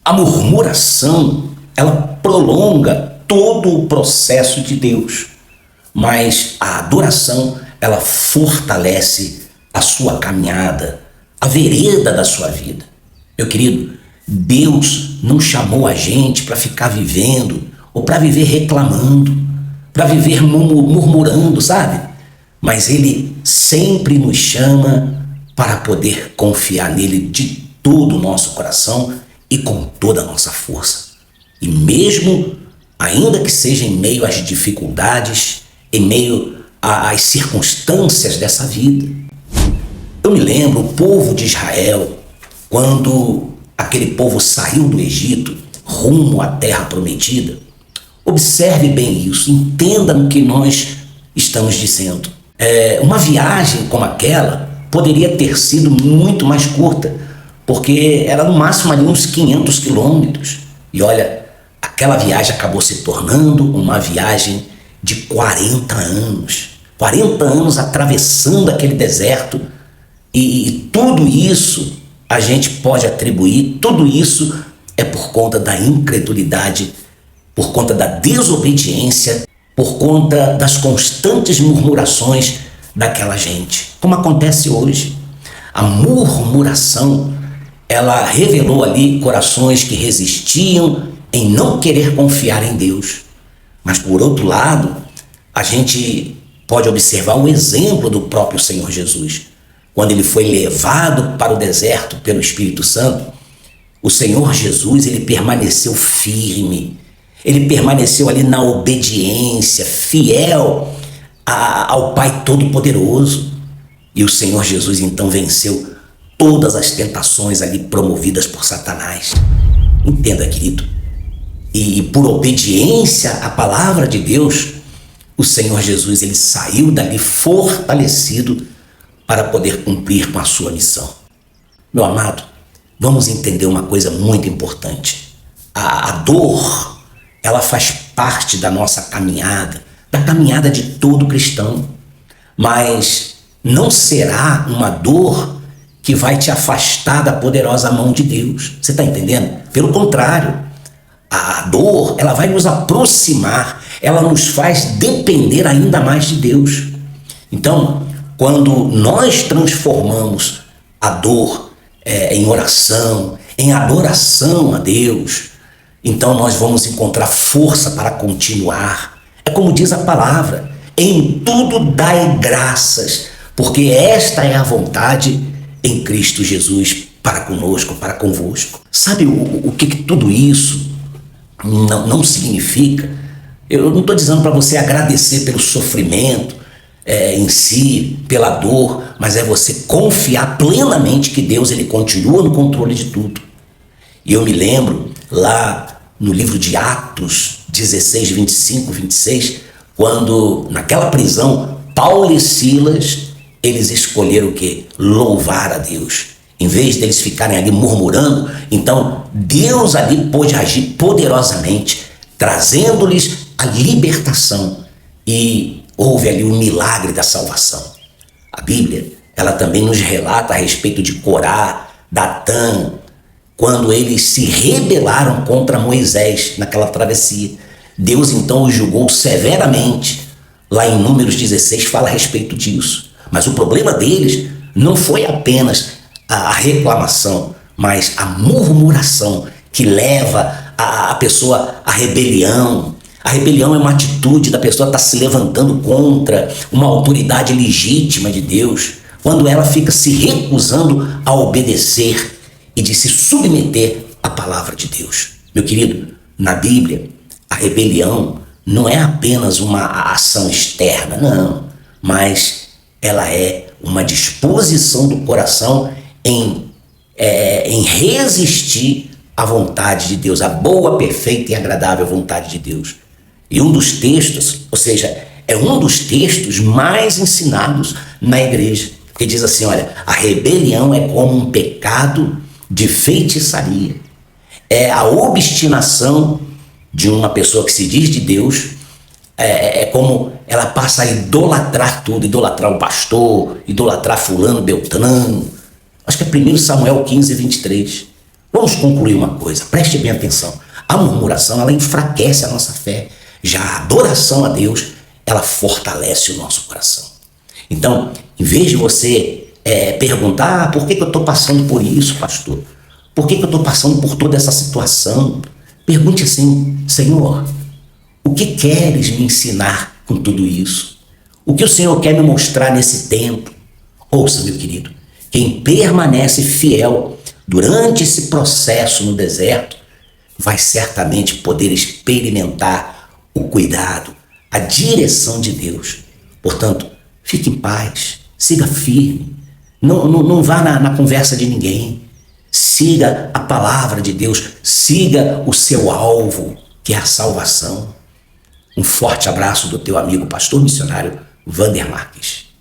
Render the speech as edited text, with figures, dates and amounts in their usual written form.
A murmuração, ela prolonga todo o processo de Deus, mas a adoração, ela fortalece a sua caminhada, a vereda da sua vida. Meu querido, Deus não chamou a gente para ficar vivendo ou para viver reclamando, para viver murmurando, sabe? Mas Ele sempre nos chama para poder confiar nele de todo o nosso coração e com toda a nossa força. E mesmo, ainda que seja em meio às dificuldades, em meio às circunstâncias dessa vida. Eu me lembro, o povo de Israel, quando aquele povo saiu do Egito rumo à terra prometida. Observe bem isso, entenda no que nós estamos dizendo. Uma viagem como aquela poderia ter sido muito mais curta, porque era no máximo ali uns 500 quilômetros. E olha, aquela viagem acabou se tornando uma viagem de 40 anos. 40 anos atravessando aquele deserto. E tudo isso a gente pode atribuir, tudo isso é por conta da incredulidade, por conta da desobediência, por conta das constantes murmurações daquela gente. Como acontece hoje. A murmuração, ela revelou ali corações que resistiam em não querer confiar em Deus. Mas por outro lado, a gente pode observar o exemplo do próprio Senhor Jesus. Quando ele foi levado para o deserto pelo Espírito Santo, o Senhor Jesus, ele permaneceu firme, ele permaneceu ali na obediência, fiel ao Pai Todo-Poderoso. E o Senhor Jesus então venceu todas as tentações ali promovidas por Satanás. Entenda, querido. E por obediência à palavra de Deus, o Senhor Jesus, ele saiu dali fortalecido para poder cumprir com a sua missão. Meu amado, vamos entender uma coisa muito importante. A dor, ela faz parte da nossa caminhada, da caminhada de todo cristão. Mas não será uma dor que vai te afastar da poderosa mão de Deus. Você está entendendo? Pelo contrário, a dor, ela vai nos aproximar, ela nos faz depender ainda mais de Deus. Então, quando nós transformamos a dor em oração, em adoração a Deus, então nós vamos encontrar força para continuar. É como diz a palavra, em tudo dai graças, porque esta é a vontade em Cristo Jesus para conosco, para convosco. Sabe o que tudo isso não significa? Eu não estou dizendo para você agradecer pelo sofrimento, em si, pela dor, mas é você confiar plenamente que Deus, ele continua no controle de tudo. E eu me lembro lá no livro de Atos 16, 25, 26, quando naquela prisão Paulo e Silas, eles escolheram o quê? Louvar a Deus. Em vez deles ficarem ali murmurando, então Deus ali pôde agir poderosamente, trazendo-lhes a libertação, e houve ali o milagre da salvação. A Bíblia, ela também nos relata a respeito de Corá, Datã, quando eles se rebelaram contra Moisés naquela travessia. Deus então os julgou severamente. Lá em Números 16 fala a respeito disso. Mas o problema deles não foi apenas a reclamação, mas a murmuração que leva a pessoa à rebelião. A rebelião é uma atitude da pessoa estar se levantando contra uma autoridade legítima de Deus, quando ela fica se recusando a obedecer e de se submeter à palavra de Deus. Meu querido, na Bíblia, a rebelião não é apenas uma ação externa, não, mas ela é uma disposição do coração em resistir à vontade de Deus, à boa, perfeita e agradável vontade de Deus. E um dos textos, ou seja, é um dos textos mais ensinados na igreja, que diz assim, olha, a rebelião é como um pecado de feitiçaria. É a obstinação de uma pessoa que se diz de Deus, é como ela passa a idolatrar tudo, idolatrar o pastor, idolatrar fulano, beltrano. Acho que é 1 Samuel 15, 23. Vamos concluir uma coisa, preste bem atenção. A murmuração, ela enfraquece a nossa fé. Já a adoração a Deus, ela fortalece o nosso coração. Então, em vez de você perguntar, por que eu estou passando por isso, pastor? Por que eu estou passando por toda essa situação? Pergunte assim, Senhor, o que queres me ensinar com tudo isso? O que o Senhor quer me mostrar nesse tempo? Ouça, meu querido, quem permanece fiel durante esse processo no deserto vai certamente poder experimentar o cuidado, a direção de Deus. Portanto, fique em paz, siga firme, não vá na conversa de ninguém. Siga a palavra de Deus, siga o seu alvo, que é a salvação. Um forte abraço do teu amigo pastor missionário Wander Marques.